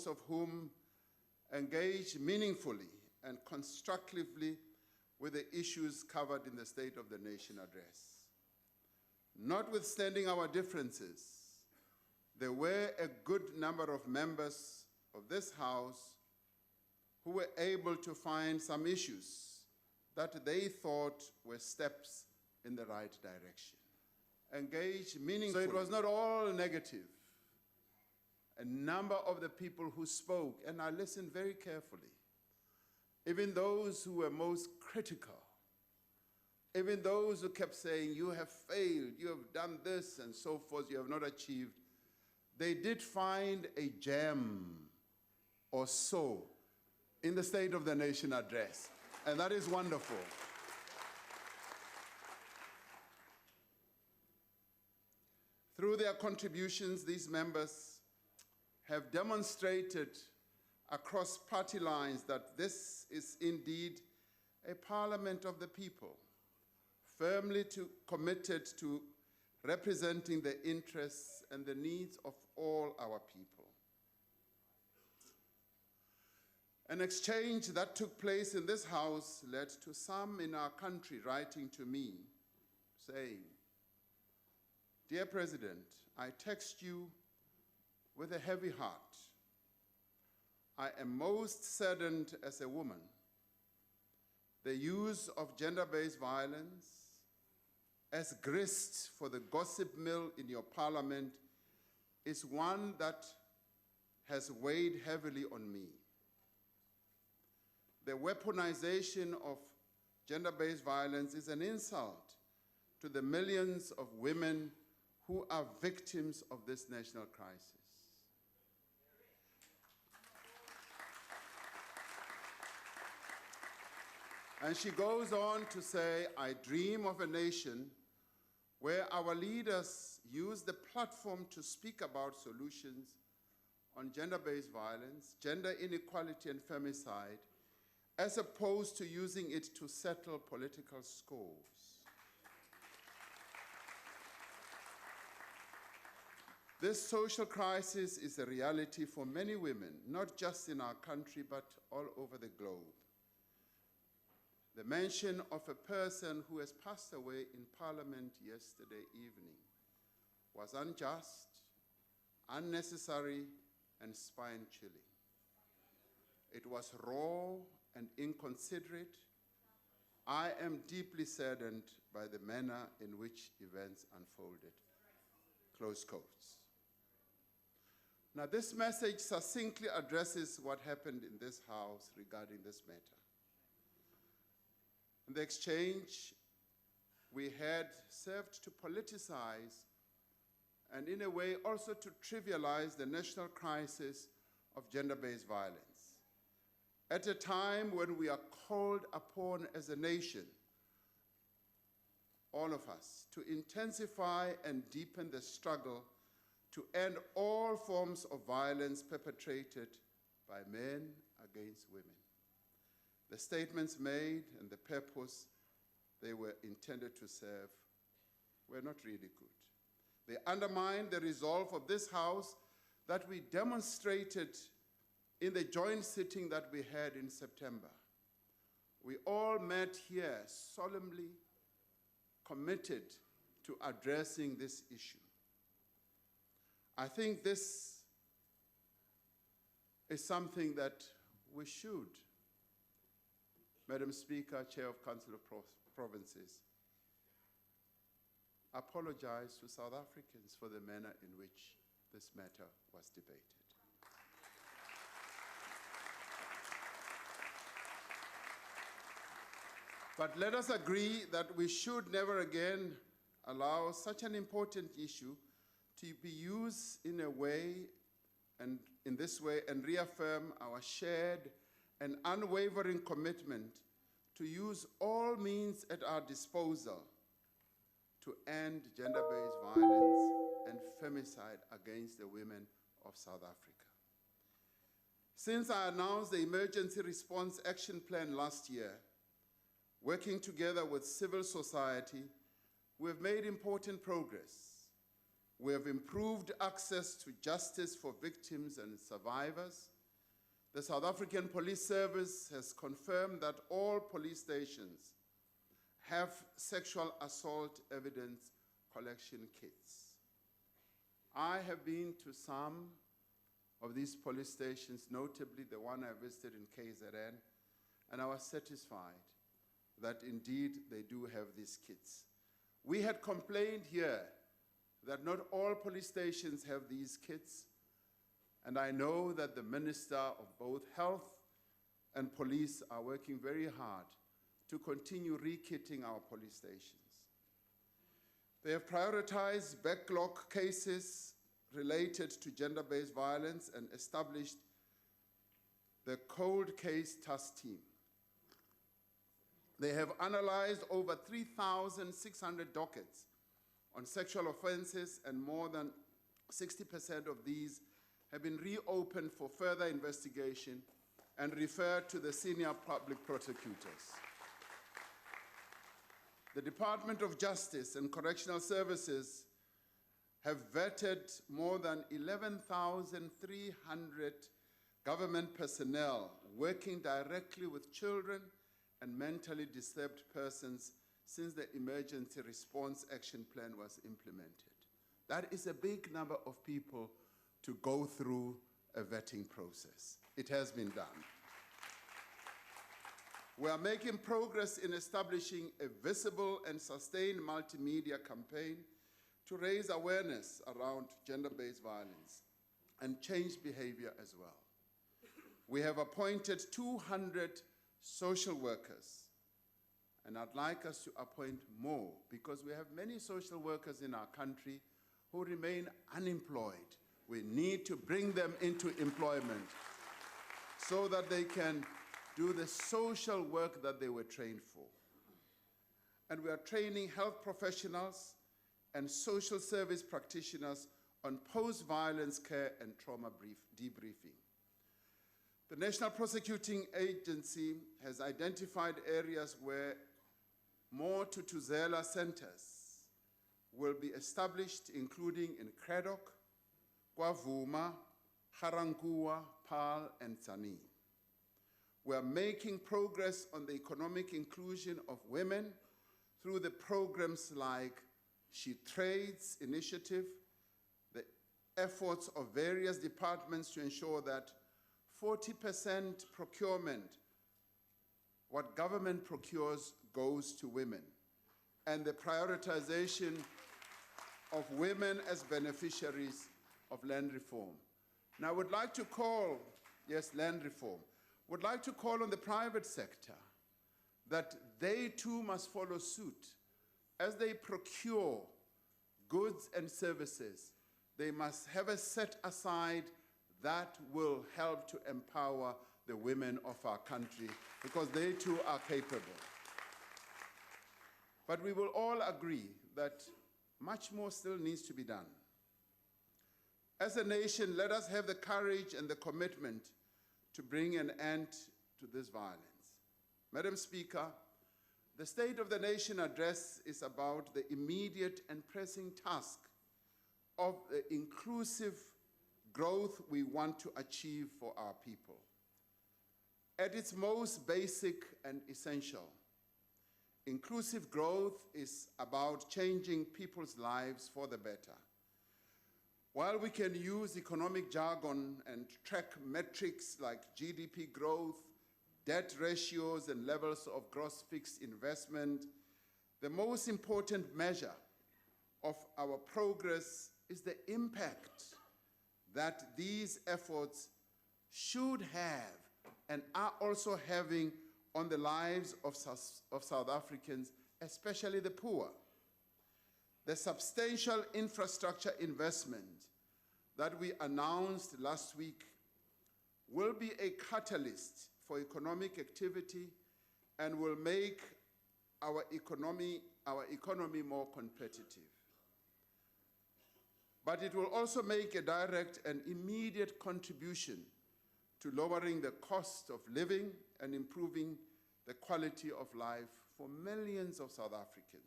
most of whom engage meaningfully and constructively with the issues covered in the State of the Nation address. Notwithstanding our differences, there were a good number of members of this House who were able to find some issues that they thought were steps in the right direction. Engage meaningfully. So it was not all negative. A number of the people who spoke, and I listened very carefully, even those who were most critical, even those who kept saying, you have failed, you have done this and so forth, you have not achieved, they did find a gem or so in the State of the Nation address, and that is wonderful. Through their contributions, these members have demonstrated across party lines that this is indeed a parliament of the people, firmly committed to representing the interests and the needs of all our people. An exchange that took place in this House led to some in our country writing to me saying, "Dear President, I text you with a heavy heart. I am most saddened as a woman. The use of gender-based violence as grist for the gossip mill in your parliament is one that has weighed heavily on me. The weaponization of gender-based violence is an insult to the millions of women who are victims of this national crisis. And she goes on to say, I dream of a nation where our leaders use the platform to speak about solutions on gender-based violence, gender inequality, and femicide, as opposed to using it to settle political scores. This social crisis is a reality for many women, not just in our country, but all over the globe. The mention of a person who has passed away in Parliament yesterday evening was unjust, unnecessary, and spine-chilling. It was raw and inconsiderate. I am deeply saddened by the manner in which events unfolded." Close quotes. Now, this message succinctly addresses what happened in this House regarding this matter. In the exchange we had served to politicize and in a way also to trivialize the national crisis of gender-based violence. At a time when we are called upon as a nation, all of us, to intensify and deepen the struggle to end all forms of violence perpetrated by men against women. The statements made and the purpose they were intended to serve were not really good. They undermined the resolve of this House that we demonstrated in the joint sitting that we had in September. We all met here solemnly committed to addressing this issue. I think this is something that we should, Madam Speaker, Chair of Council of Provinces, apologize to South Africans for the manner in which this matter was debated. But let us agree that we should never again allow such an important issue to be used in a way and in this way and reaffirm our shared and unwavering commitment to use all means at our disposal to end gender-based violence and femicide against the women of South Africa. Since I announced the Emergency Response Action Plan last year, working together with civil society, we have made important progress. We have improved access to justice for victims and survivors. The South African Police Service has confirmed that all police stations have sexual assault evidence collection kits. I have been to some of these police stations, notably the one I visited in KZN, and I was satisfied that indeed they do have these kits. We had complained here that not all police stations have these kits, and I know that the Minister of both Health and Police are working very hard to continue re-kitting our police stations. They have prioritized backlog cases related to gender-based violence and established the cold case task team. They have analyzed over 3,600 dockets on sexual offenses, and more than 60% of these have been reopened for further investigation and referred to the senior public prosecutors. The Department of Justice and Correctional Services have vetted more than 11,300 government personnel working directly with children and mentally disturbed persons since the Emergency Response Action Plan was implemented. That is a big number of people to go through a vetting process. It has been done. We are making progress in establishing a visible and sustained multimedia campaign to raise awareness around gender-based violence and change behavior as well. We have appointed 200 social workers, and I'd like us to appoint more because we have many social workers in our country who remain unemployed. We need to bring them into employment so that they can do the social work that they were trained for. And we are training health professionals and social service practitioners on post-violence care and trauma debriefing. The National Prosecuting Agency has identified areas where more Tutuzela centers will be established, including in Kraddock, KwaVuma, Garankuwa, Paarl, and Tzaneen. We are making progress on the economic inclusion of women through the programs like She Trades Initiative, the efforts of various departments to ensure that 40% procurement, what government procures, goes to women, and the prioritization of women as beneficiaries of land reform. Now, I would like to call, yes, land reform, would like to call on the private sector that they too must follow suit. As they procure goods and services, they must have a set aside that will help to empower the women of our country because they too are capable. But we will all agree that much more still needs to be done. As a nation, let us have the courage and the commitment to bring an end to this violence. Madam Speaker, the State of the Nation address is about the immediate and pressing task of the inclusive growth we want to achieve for our people. At its most basic and essential, inclusive growth is about changing people's lives for the better. While we can use economic jargon and track metrics like GDP growth, debt ratios, and levels of gross fixed investment, the most important measure of our progress is the impact that these efforts should have and are also having on the lives of South Africans, especially the poor. The substantial infrastructure investment that we announced last week will be a catalyst for economic activity and will make our economy more competitive. But it will also make a direct and immediate contribution to lowering the cost of living and improving the quality of life for millions of South Africans.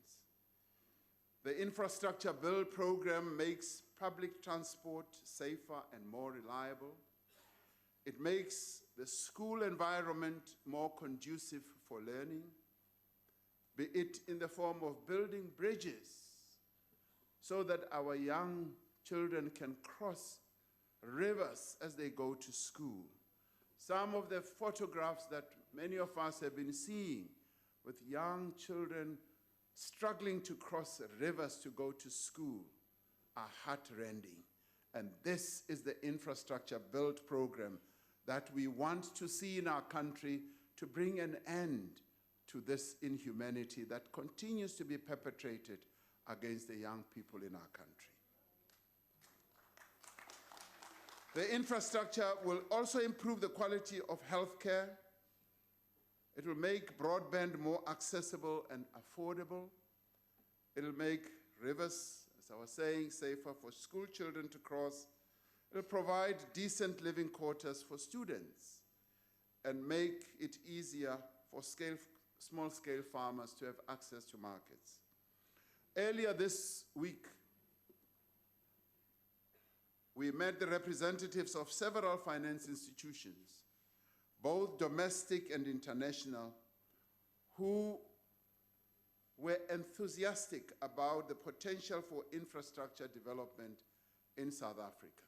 The Infrastructure Bill program makes public transport safer and more reliable. It makes the school environment more conducive for learning, be it in the form of building bridges so that our young children can cross rivers as they go to school. Some of the photographs that many of us have been seeing with young children struggling to cross rivers to go to school are heart-rending. And this is the infrastructure build program that we want to see in our country to bring an end to this inhumanity that continues to be perpetrated against the young people in our country. The infrastructure will also improve the quality of healthcare. It will make broadband more accessible and affordable. It will make rivers, as I was saying, safer for school children to cross. It will provide decent living quarters for students and make it easier for small-scale farmers to have access to markets. Earlier this week, we met the representatives of several finance institutions, both domestic and international, who were enthusiastic about the potential for infrastructure development in South Africa.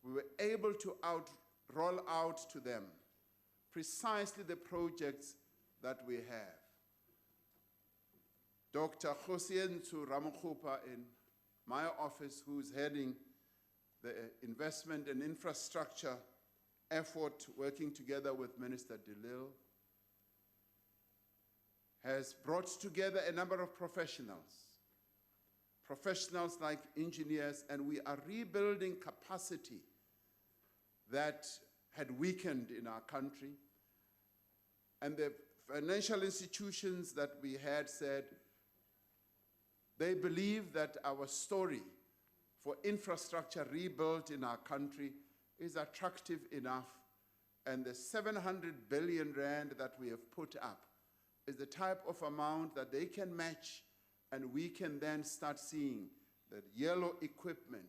We were able to roll out to them precisely the projects that we have. Dr. Cyril Ramaphosa in my office, who's heading the investment and infrastructure effort, working together with Minister DeLille, has brought together a number of professionals like engineers, and we are rebuilding capacity that had weakened in our country. And the financial institutions that we had said they believe that our story for infrastructure rebuilt in our country is attractive enough, and the 700 billion rand that we have put up is the type of amount that they can match, and we can then start seeing the yellow equipment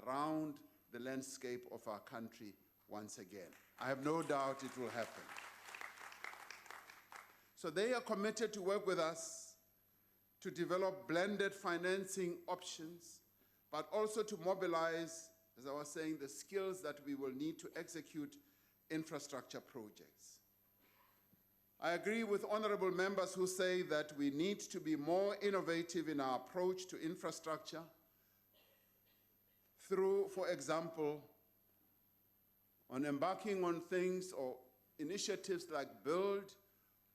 around the landscape of our country once again. I have no doubt it will happen. So they are committed to work with us to develop blended financing options, but also to mobilize, as I was saying, the skills that we will need to execute infrastructure projects. I agree with honorable members who say that we need to be more innovative in our approach to infrastructure through, for example, on embarking on things or initiatives like build,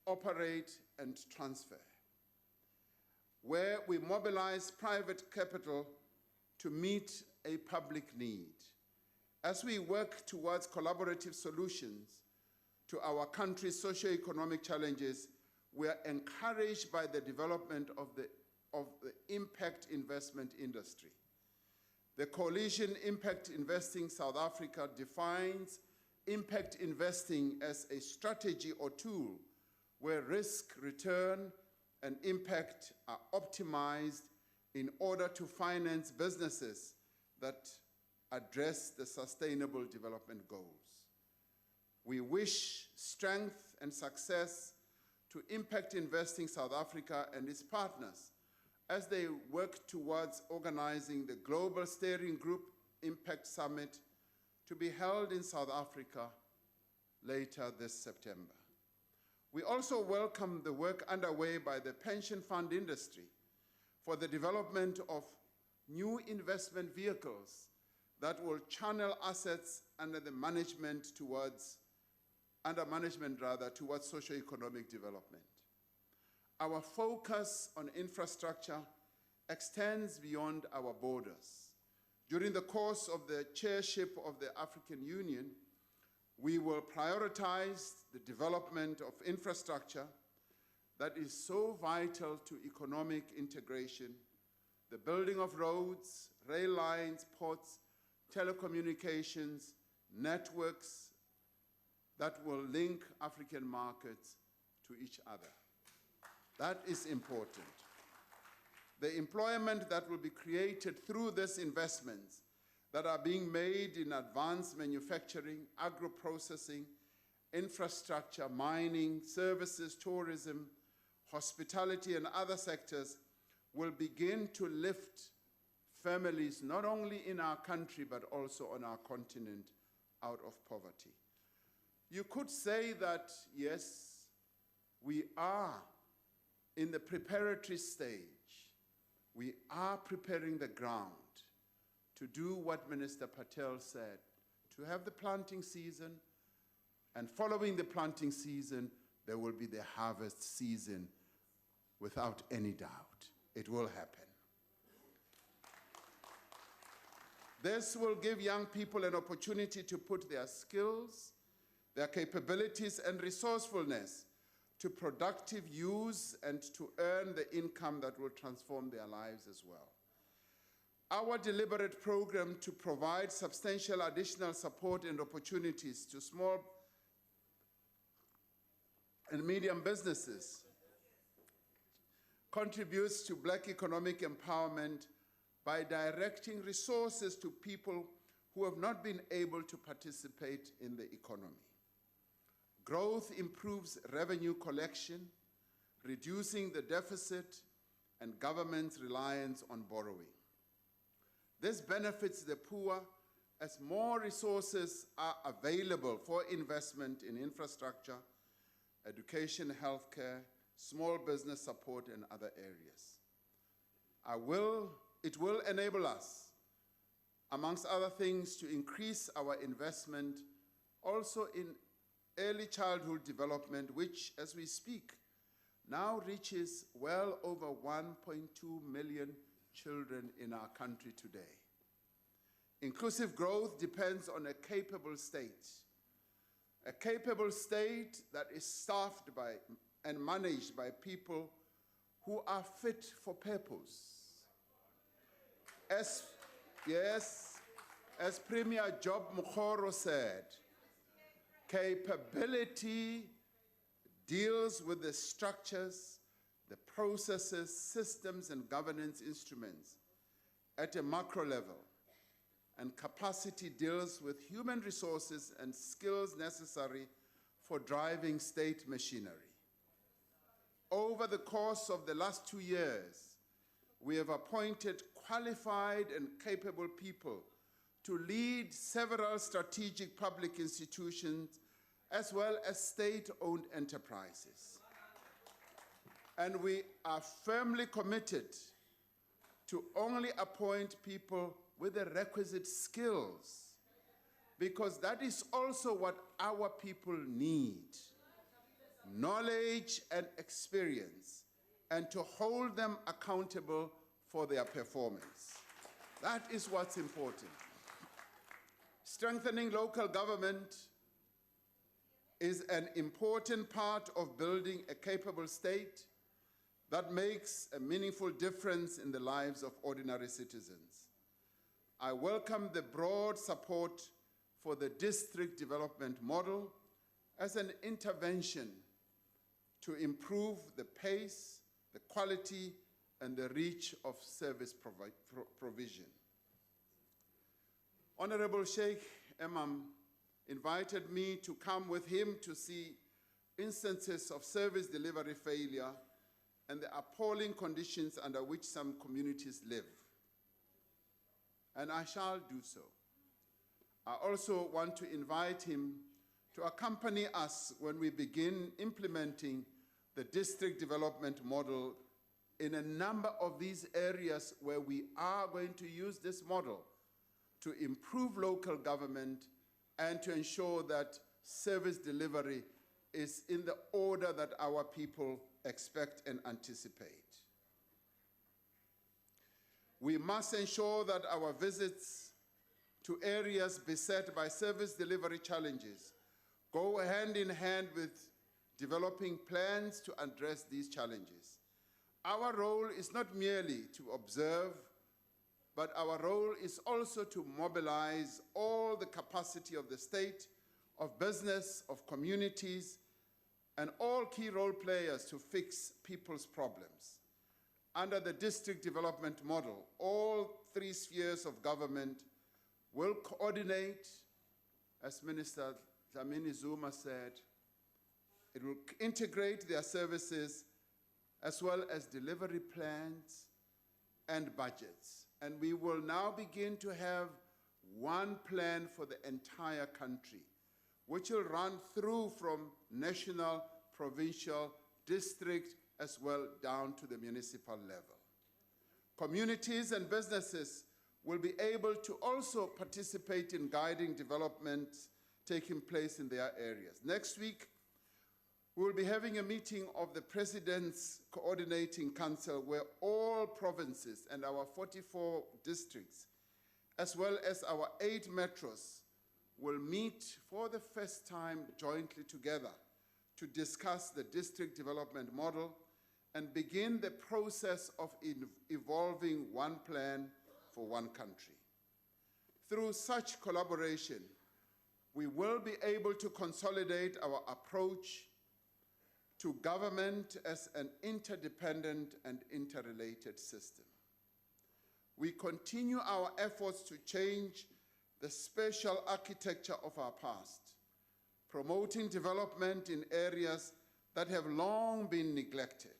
operate, and transfer, where we mobilize private capital to meet a public need. As we work towards collaborative solutions to our country's socio-economic challenges, we are encouraged by the development of the impact investment industry. The Coalition Impact Investing South Africa defines impact investing as a strategy or tool where risk, return, and impact are optimized in order to finance businesses that address the Sustainable Development Goals. We wish strength and success to Impact Investing South Africa and its partners as they work towards organizing the Global Steering Group Impact Summit to be held in South Africa later this September. We also welcome the work underway by the pension fund industry for the development of new investment vehicles that will channel assets under management towards socio-economic development. Our focus on infrastructure extends beyond our borders. During the course of the chairship of the African Union, we will prioritize the development of infrastructure that is so vital to economic integration, the building of roads, rail lines, ports, telecommunications, networks that will link African markets to each other. That is important. The employment that will be created through these investments that are being made in advanced manufacturing, agro-processing, infrastructure, mining, services, tourism, hospitality, and other sectors will begin to lift families not only in our country but also on our continent out of poverty. You could say that, yes, we are in the preparatory stage. We are preparing the ground to do what Minister Patel said, to have the planting season, and following the planting season, there will be the harvest season without any doubt. It will happen. This will give young people an opportunity to put their skills, their capabilities, and resourcefulness to productive use and to earn the income that will transform their lives as well. Our deliberate program to provide substantial additional support and opportunities to small and medium businesses contributes to Black economic empowerment by directing resources to people who have not been able to participate in the economy. Growth improves revenue collection, reducing the deficit and government's reliance on borrowing. This benefits the poor as more resources are available for investment in infrastructure, education, healthcare, small business support, and other areas. It will enable us, amongst other things, to increase our investment also in early childhood development, which, as we speak, now reaches well over 1.2 million children in our country today. Inclusive growth depends on a capable state that is staffed by and managed by people who are fit for purpose. As Premier Job Mokgoro said, capability deals with the structures, the processes, systems, and governance instruments at a macro level, and capacity deals with human resources and skills necessary for driving state machinery. Over the course of the last 2 years, we have appointed qualified and capable people to lead several strategic public institutions as well as state-owned enterprises. And we are firmly committed to only appoint people with the requisite skills, because that is also what our people need: knowledge and experience, and to hold them accountable for their performance. That is what's important. Strengthening local government is an important part of building a capable state that makes a meaningful difference in the lives of ordinary citizens. I welcome the broad support for the district development model as an intervention to improve the pace, the quality, and the reach of service provision. Honorable Sheikh Emam invited me to come with him to see instances of service delivery failure and the appalling conditions under which some communities live. And I shall do so. I also want to invite him to accompany us when we begin implementing the district development model in a number of these areas where we are going to use this model to improve local government and to ensure that service delivery is in the order that our people expect and anticipate. We must ensure that our visits to areas beset by service delivery challenges go hand in hand with developing plans to address these challenges. Our role is not merely to observe, but our role is also to mobilize all the capacity of the state, of business, of communities, and all key role players to fix people's problems. Under the district development model, all three spheres of government will coordinate, as Minister Dlamini Zuma said. It will integrate their services as well as delivery plans and budgets. And we will now begin to have one plan for the entire country, which will run through from national, provincial, district, as well down to the municipal level. Communities and businesses will be able to also participate in guiding developments taking place in their areas. Next week, we will be having a meeting of the President's Coordinating Council where all provinces and our 44 districts, as well as our 8 metros, will meet for the first time jointly together to discuss the district development model and begin the process of evolving one plan for one country. Through such collaboration, we will be able to consolidate our approach to government as an interdependent and interrelated system. We continue our efforts to change the spatial architecture of our past, promoting development in areas that have long been neglected.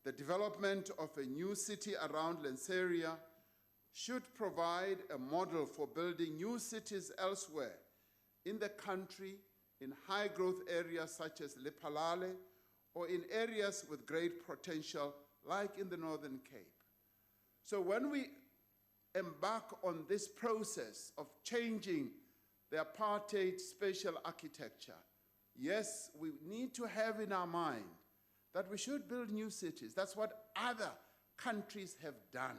The development of a new city around Lanseria should provide a model for building new cities elsewhere in the country, in high-growth areas such as Lephalale, or in areas with great potential like in the Northern Cape. So when we embark on this process of changing the apartheid spatial architecture, yes, we need to have in our mind that we should build new cities. That's what other countries have done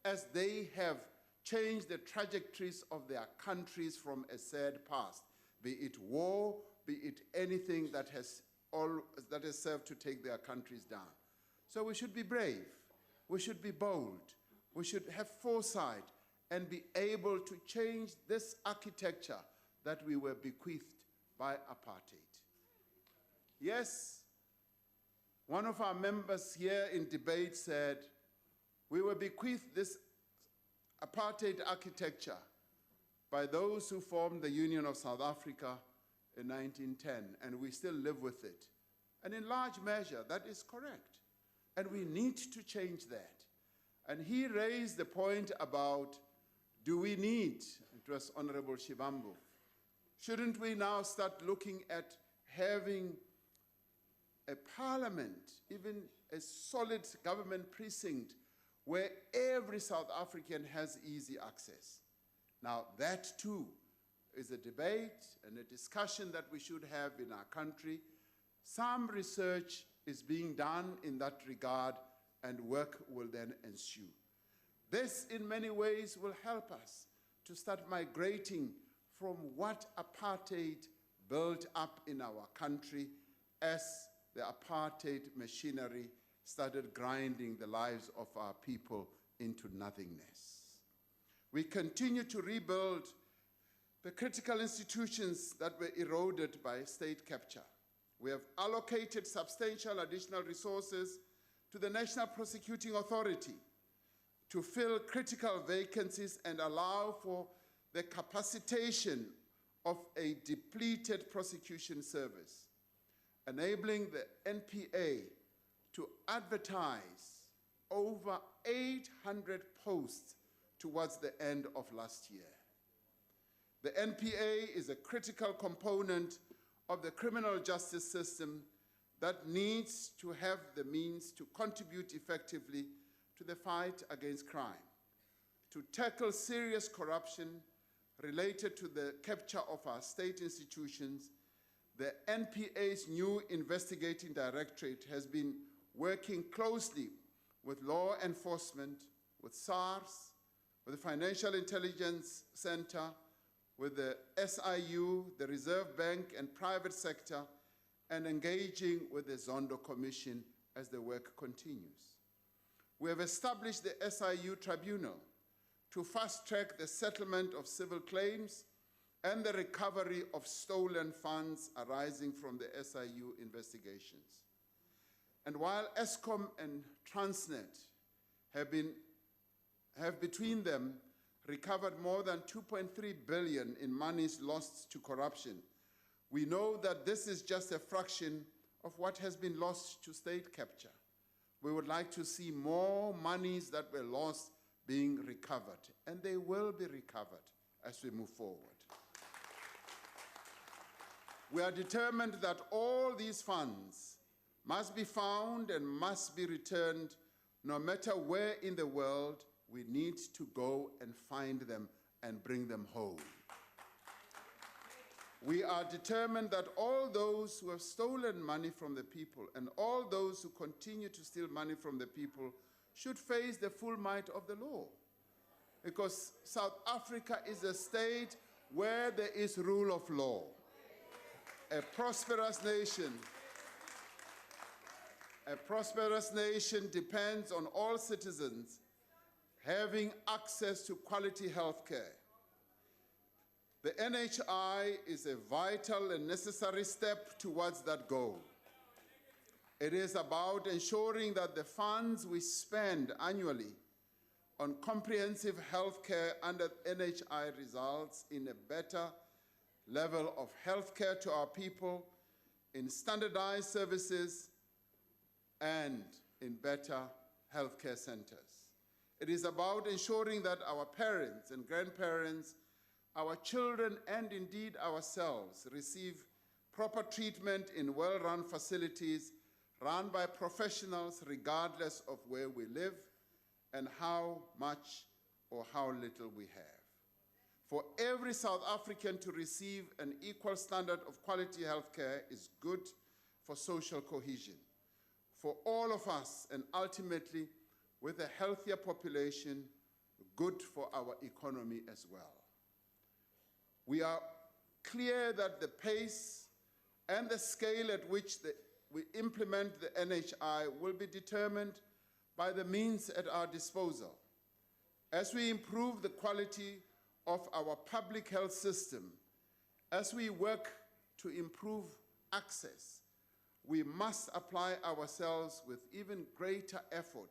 as they have changed the trajectories of their countries from a sad past, be it war, be it anything that has served to take their countries down. So we should be brave, we should be bold, we should have foresight and be able to change this architecture that we were bequeathed by apartheid. Yes, one of our members here in debate said, we were bequeathed this apartheid architecture by those who formed the Union of South Africa in 1910, and we still live with it. And in large measure, that is correct. And we need to change that. And he raised the point about, do we need, it was Honorable Shivambu, shouldn't we now start looking at having a parliament, even a solid government precinct, where every South African has easy access? Now, that too is a debate and a discussion that we should have in our country. Some research is being done in that regard, and work will then ensue. This, in many ways, will help us to start migrating from what apartheid built up in our country as the apartheid machinery started grinding the lives of our people into nothingness. We continue to rebuild the critical institutions that were eroded by state capture. We have allocated substantial additional resources to the National Prosecuting Authority to fill critical vacancies and allow for the capacitation of a depleted prosecution service, enabling the NPA to advertise over 800 posts towards the end of last year. The NPA is a critical component of the criminal justice system that needs to have the means to contribute effectively to the fight against crime, to tackle serious corruption related to the capture of our state institutions. The NPA's new investigating directorate has been working closely with law enforcement, with SARS, with the Financial Intelligence Center, with the SIU, the Reserve Bank, and private sector, and engaging with the Zondo Commission as the work continues. We have established the SIU Tribunal to fast-track the settlement of civil claims and the recovery of stolen funds arising from the SIU investigations. And while Eskom and Transnet have between them recovered more than 2.3 billion in monies lost to corruption, we know that this is just a fraction of what has been lost to state capture. We would like to see more monies that were lost being recovered, and they will be recovered as we move forward. We are determined that all these funds must be found and must be returned, no matter where in the world we need to go and find them and bring them home. We are determined that all those who have stolen money from the people and all those who continue to steal money from the people should face the full might of the law. Because South Africa is a state where there is rule of law. A prosperous nation depends on all citizens having access to quality health care. The NHI is a vital and necessary step towards that goal. It is about ensuring that the funds we spend annually on comprehensive health care under NHI results in a better level of health care to our people, in standardized services, and in better healthcare centers. It is about ensuring that our parents and grandparents, our children, and indeed ourselves receive proper treatment in well-run facilities run by professionals regardless of where we live and how much or how little we have. For every South African to receive an equal standard of quality health care is good for social cohesion, for all of us, and ultimately, with a healthier population, good for our economy as well. We are clear that the pace and the scale at which we implement the NHI will be determined by the means at our disposal. As we improve the quality of our public health system, as we work to improve access, we must apply ourselves with even greater effort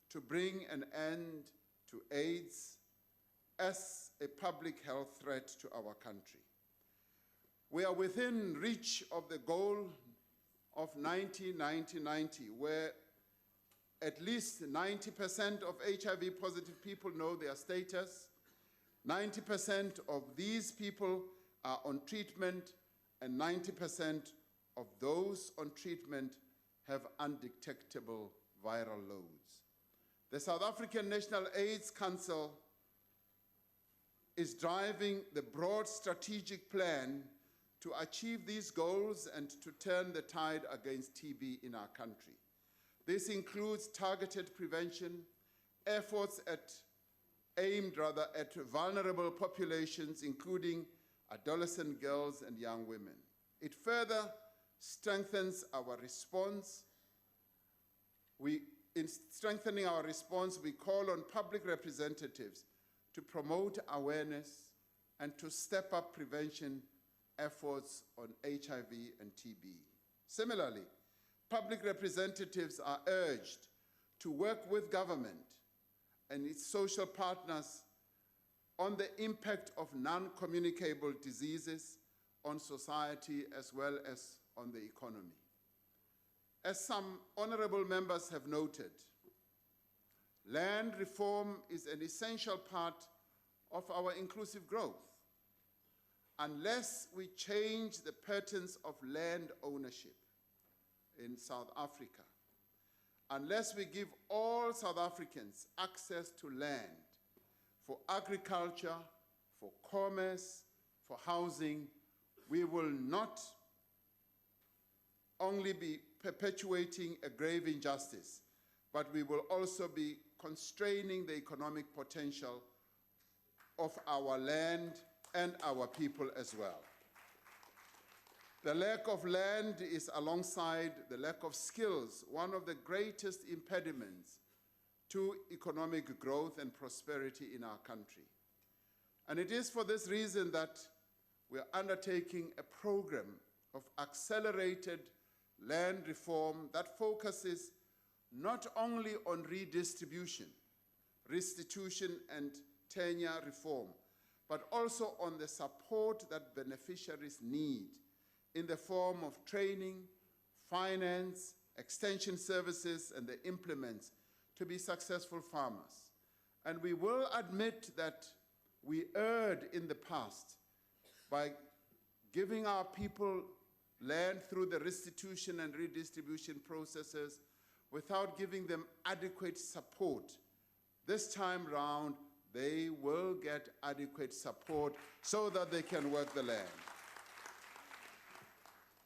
to bring an end to AIDS as a public health threat to our country. We are within reach of the goal of 90-90-90, where at least 90% of HIV-positive people know their status, 90% of these people are on treatment, and 90% of those on treatment have undetectable viral loads. The South African National AIDS Council is driving the broad strategic plan to achieve these goals and to turn the tide against TB in our country. This includes targeted prevention, efforts aimed at vulnerable populations, including adolescent girls and young women. It further strengthens our response. In strengthening our response, we call on public representatives to promote awareness and to step up prevention efforts on HIV and TB. Similarly, public representatives are urged to work with government and its social partners on the impact of non-communicable diseases on society as well as on the economy. As some honorable members have noted, land reform is an essential part of our inclusive growth. Unless we change the patterns of land ownership in South Africa, unless we give all South Africans access to land for agriculture, for commerce, for housing, we will not only be perpetuating a grave injustice, but we will also be constraining the economic potential of our land and our people as well. The lack of land is, alongside the lack of skills, one of the greatest impediments to economic growth and prosperity in our country. And it is for this reason that we are undertaking a program of accelerated land reform that focuses not only on redistribution, restitution, and tenure reform, but also on the support that beneficiaries need in the form of training, finance, extension services, and the implements to be successful farmers. And we will admit that we erred in the past by giving our people land through the restitution and redistribution processes without giving them adequate support. This time round, they will get adequate support so that they can work the land.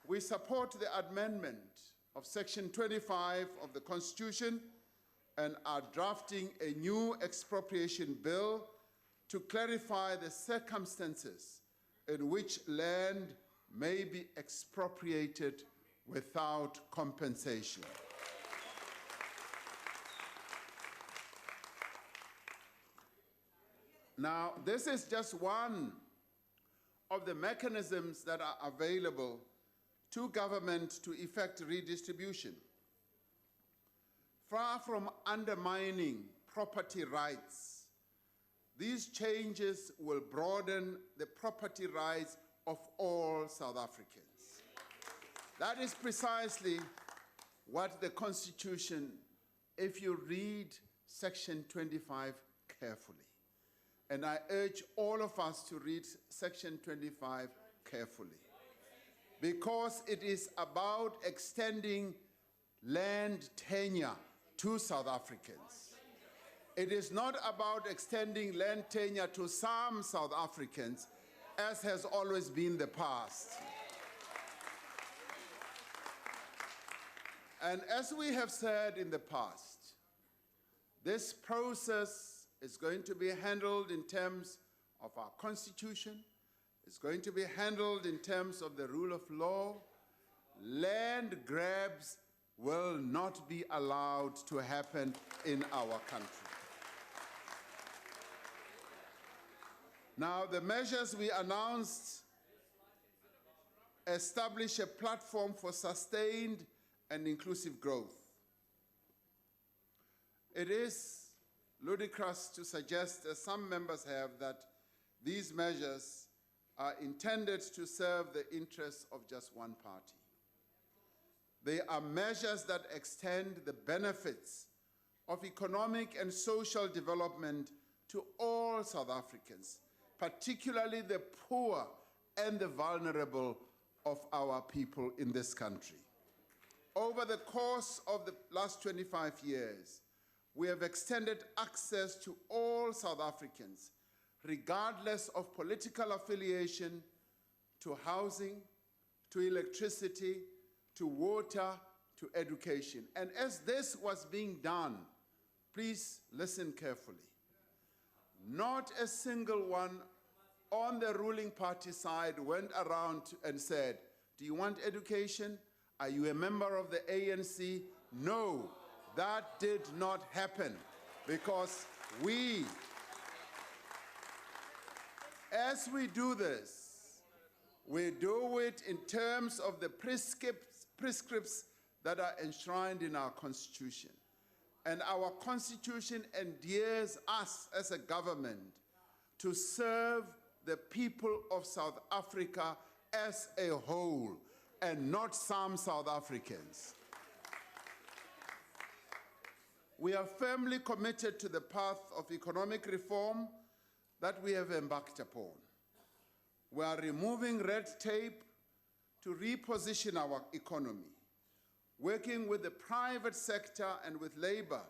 We support the amendment of Section 25 of the Constitution and are drafting a new expropriation bill to clarify the circumstances in which land may be expropriated without compensation. Now, this is just one of the mechanisms that are available to government to effect redistribution. Far from undermining property rights, these changes will broaden the property rights of all South Africans. That is precisely what the Constitution, if you read Section 25 carefully, and I urge all of us to read Section 25 carefully, because it is about extending land tenure to South Africans. It is not about extending land tenure to some South Africans, as has always been the past. And as we have said in the past, this process is going to be handled in terms of our Constitution. It's going to be handled in terms of the rule of law. Land grabs will not be allowed to happen in our country. Now, the measures we announced establish a platform for sustained and inclusive growth. It is ludicrous to suggest, as some members have, that these measures are intended to serve the interests of just one party. They are measures that extend the benefits of economic and social development to all South Africans, particularly the poor and the vulnerable of our people in this country. Over the course of the last 25 years, we have extended access to all South Africans, regardless of political affiliation, to housing, to electricity, to water, to education. And as this was being done, please listen carefully. Not a single one on the ruling party side went around and said, "Do you want education? Are you a member of the ANC?" No, that did not happen, because as we do this, we do it in terms of the prescripts that are enshrined in our Constitution. And our Constitution endears us as a government to serve the people of South Africa as a whole, and not some South Africans. We are firmly committed to the path of economic reform that we have embarked upon. We are removing red tape to reposition our economy, working with the private sector and with labor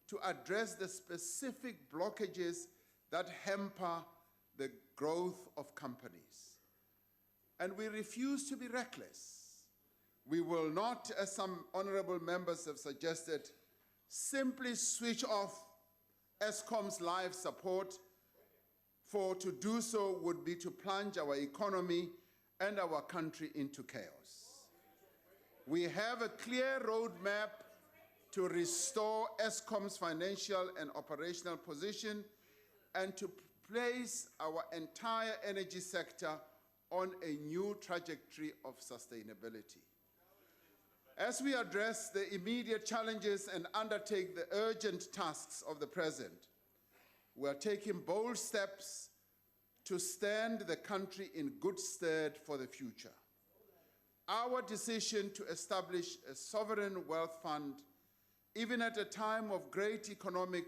to address the specific blockages that hamper the growth of companies. And we refuse to be reckless. We will not, as some honorable members have suggested, simply switch off Eskom's life support, for to do so would be to plunge our economy and our country into chaos. We have a clear roadmap to restore Eskom's financial and operational position and to place our entire energy sector on a new trajectory of sustainability. As we address the immediate challenges and undertake the urgent tasks of the present, we are taking bold steps to stand the country in good stead for the future. Our decision to establish a sovereign wealth fund, even at a time of great economic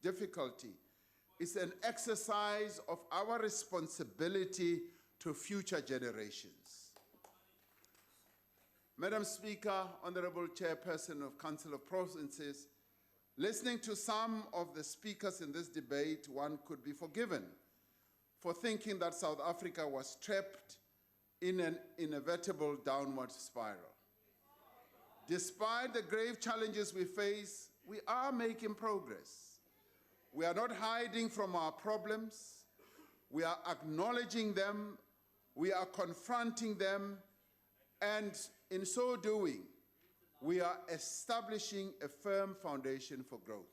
difficulty, is an exercise of our responsibility to future generations. Madam Speaker, Honorable Chairperson of Council of Provinces, listening to some of the speakers in this debate, one could be forgiven for thinking that South Africa was trapped in an inevitable downward spiral. Despite the grave challenges we face, we are making progress. We are not hiding from our problems. We are acknowledging them. We are confronting them. And in so doing, we are establishing a firm foundation for growth.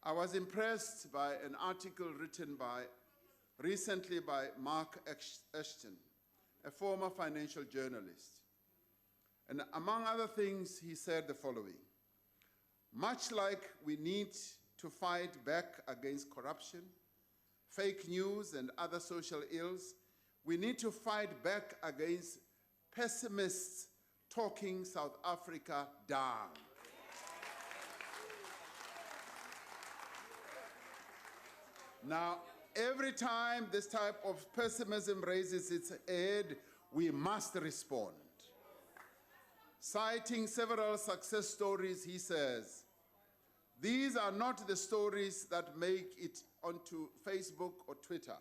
I was impressed by an article written recently by Mark Ashton, a former financial journalist. And among other things, he said the following: much like we need to fight back against corruption, fake news, and other social ills, we need to fight back against pessimists talking South Africa down. Now, every time this type of pessimism raises its head, we must respond. Citing several success stories, he says, these are not the stories that make it onto Facebook or Twitter,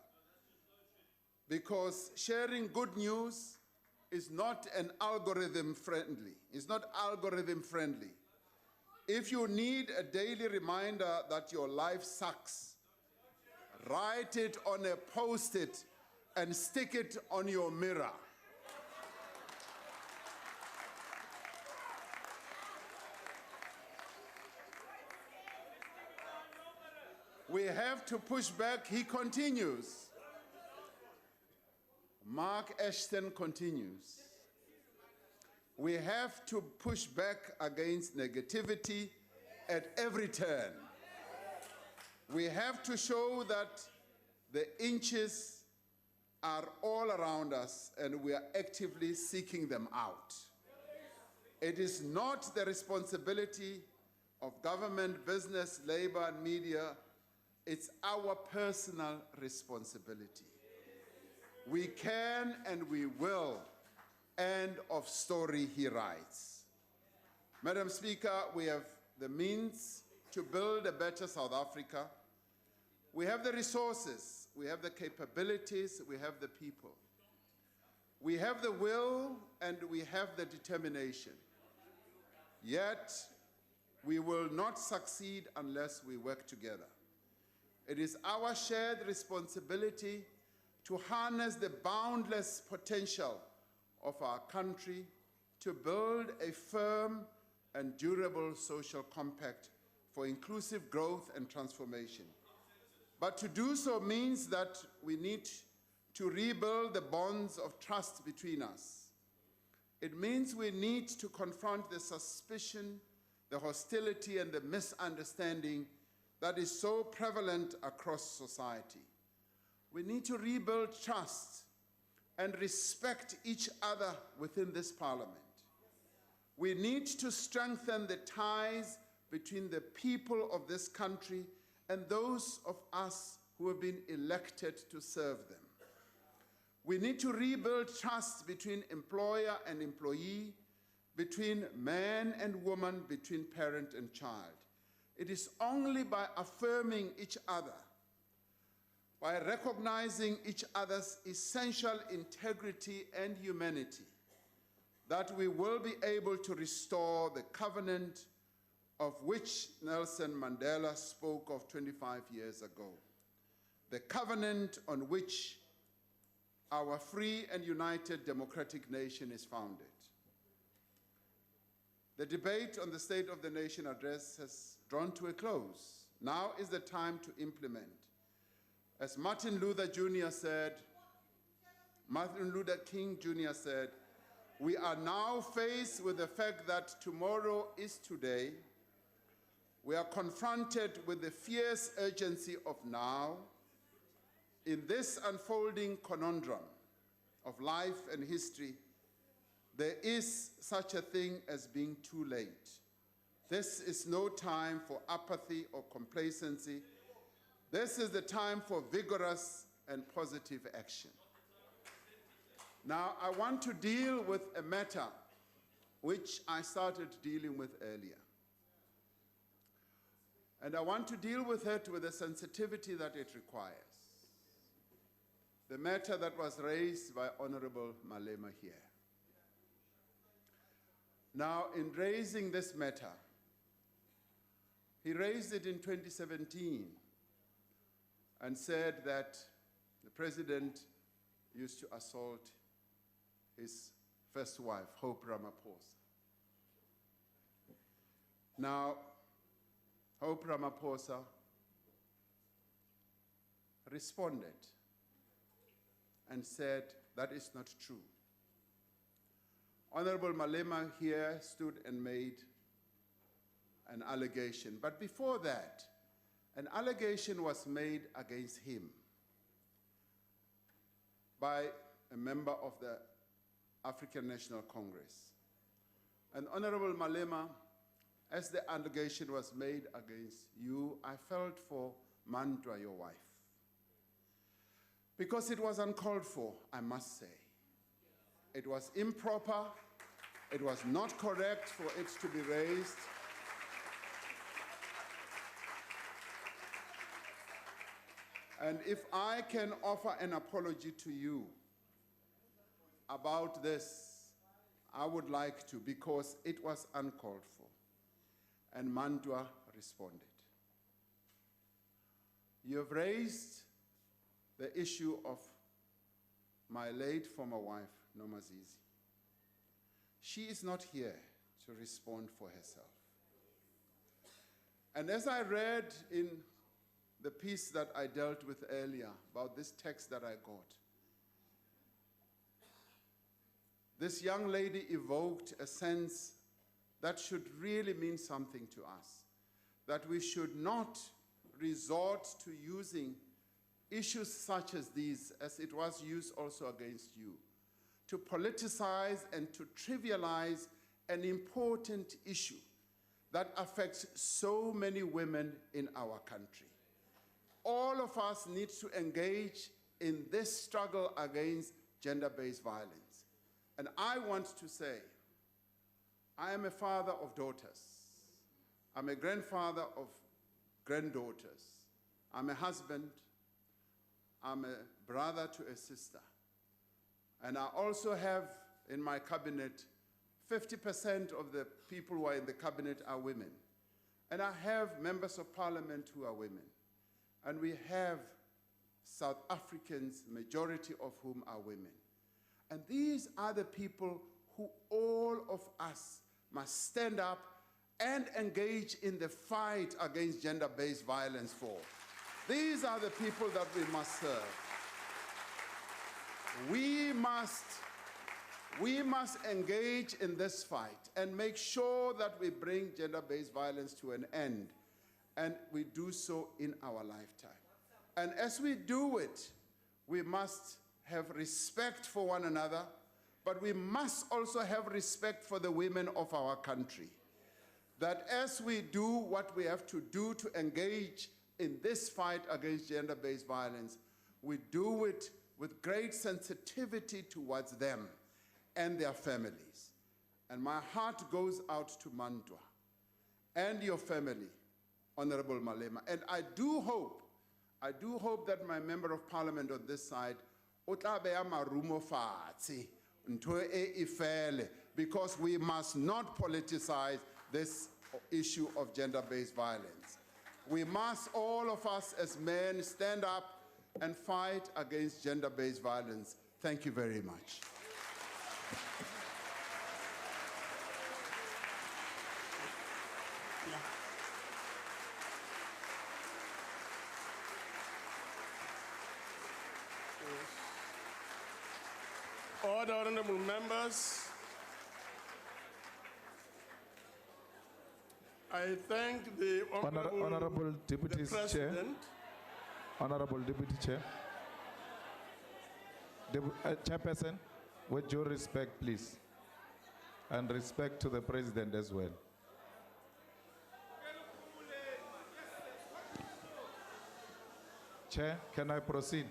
because sharing good news is not algorithm friendly. It's not algorithm friendly. If you need a daily reminder that your life sucks, write it on a Post-it and stick it on your mirror. We have to push back, he continues. Mark Ashton continues. We have to push back against negativity at every turn. We have to show that the inches are all around us and we are actively seeking them out. It is not the responsibility of government, business, labor, and media. It's our personal responsibility. We can and we will. End of story, he writes. Madam Speaker, we have the means to build a better South Africa. We have the resources, we have the capabilities, we have the people. We have the will and we have the determination. Yet, we will not succeed unless we work together. It is our shared responsibility to harness the boundless potential of our country to build a firm and durable social compact for inclusive growth and transformation. But to do so means that we need to rebuild the bonds of trust between us. It means we need to confront the suspicion, the hostility, and the misunderstanding that is so prevalent across society. We need to rebuild trust and respect each other within this parliament. We need to strengthen the ties between the people of this country and those of us who have been elected to serve them. We need to rebuild trust between employer and employee, between man and woman, between parent and child. It is only by affirming each other, by recognizing each other's essential integrity and humanity, that we will be able to restore the covenant of which Nelson Mandela spoke of 25 years ago, the covenant on which our free and united democratic nation is founded. The debate on the State of the Nation address has drawn to a close. Now is the time to implement. As Martin Luther King Jr. said, We are now faced with the fact that tomorrow is today. We are confronted with the fierce urgency of now. In this unfolding conundrum of life and history, there is such a thing as being too late. This is no time for apathy or complacency. This is the time for vigorous and positive action. Now, I want to deal with a matter which I started dealing with earlier. And I want to deal with it with the sensitivity that it requires. The matter that was raised by Honorable Malema here. Now, in raising this matter, he raised it in 2017 and said that the president used to assault his first wife, Hope Ramaphosa. Now, Hope Ramaphosa responded and said that is not true. Honorable Malema here stood and made an allegation. But before that, an allegation was made against him by a member of the African National Congress. And Honorable Malema, as the allegation was made against you, I felt for Mandwa, your wife. Because it was uncalled for, I must say. It was improper, it was not correct for it to be raised. And if I can offer an apology to you about this, I would like to, because it was uncalled for. And Mandwa responded. You have raised the issue of my late former wife, Nomazizi. She is not here to respond for herself. And as I read in the piece that I dealt with earlier about this text that I got, this young lady evoked a sense that should really mean something to us, that we should not resort to using issues such as these, as it was used also against you, to politicize and to trivialize an important issue that affects so many women in our country. All of us need to engage in this struggle against gender-based violence. And I want to say, I am a father of daughters. I'm a grandfather of granddaughters. I'm a husband. I'm a brother to a sister. And I also have in my cabinet, 50% of the people who are in the cabinet are women. And I have members of parliament who are women. And we have South Africans, majority of whom are women. And these are the people who all of us must stand up and engage in the fight against gender-based violence for. These are the people that we must serve. We must engage in this fight and make sure that we bring gender-based violence to an end, and we do so in our lifetime. And as we do it, we must have respect for one another, but we must also have respect for the women of our country. That as we do what we have to do to engage in this fight against gender-based violence, we do it with great sensitivity towards them and their families. And my heart goes out to Mandwa and your family, Honorable Malema. And I do hope that my member of parliament on this side, because we must not politicize this issue of gender-based violence. We must, all of us as men, stand up and fight against gender-based violence. Thank you very much. Order, honorable members. I thank the Honorable Deputy Chair. President. Honorable Deputy Chair. Chairperson, with due respect, please. And respect to the President as well. Chair, can I proceed?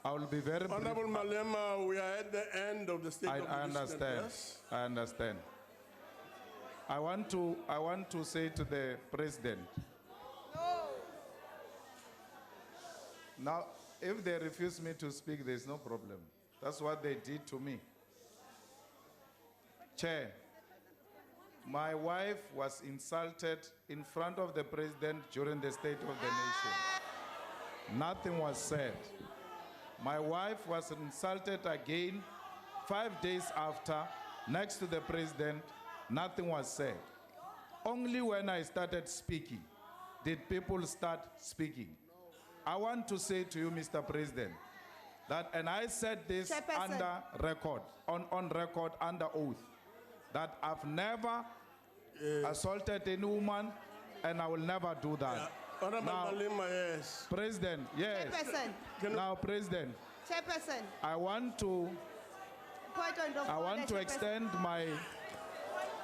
I will be very brief. Honorable Malema, we are at the end of the State of the I Nation understand. address. I understand. I want to say to the President. Now, if they refuse me to speak, there's no problem. That's what they did to me. Chair, my wife was insulted in front of the President during the State of the Nation. Nothing was said. My wife was insulted again 5 days after, next to the President. Nothing was said. Only when I started speaking did people start speaking. I want to say to you, Mr. President, that, and I said this under record, on record, under oath, that I've never assaulted any woman, and I will never do that. Honorable Now, Malema, yes. President, yes. Chairperson. Now, President, Chairperson. I want to extend my.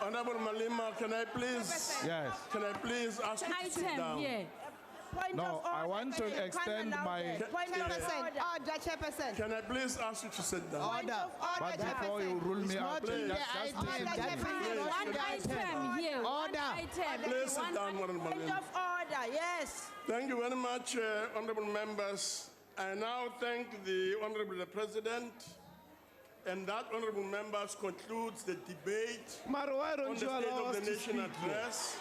Honorable Malema, can I please? Yes. Can I please ask you to sit down? No, I want to extend my. Chairperson. Can I please ask you to sit down? Order. But before you rule me out, Please. just One item here. Order. Please sit down, Honorable Point Malema. of order, yes. Thank you very much, honorable members. I now thank the Honorable President, and that, honorable members, concludes the debate on the State of the Nation address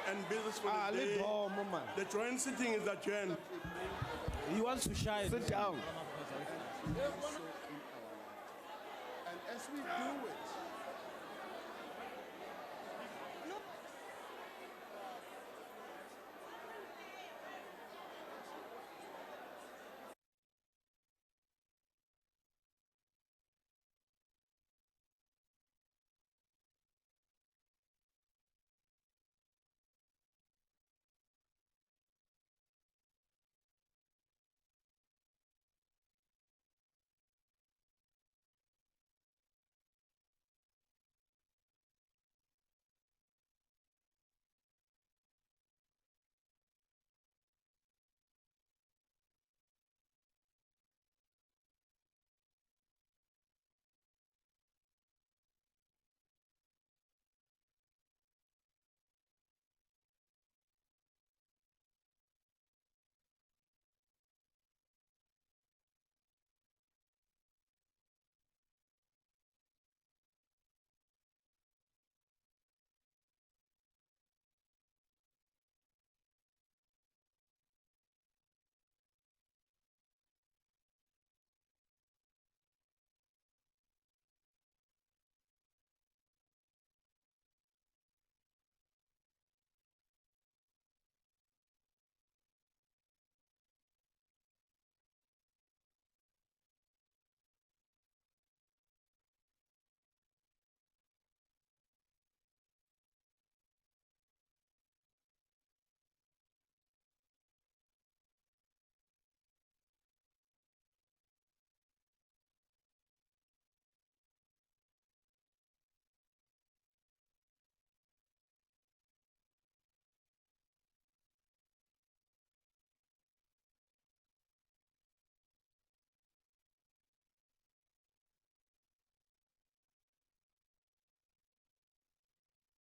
and business for the day. The joint sitting is adjourned. He wants to shine. Sit down. And as we do it,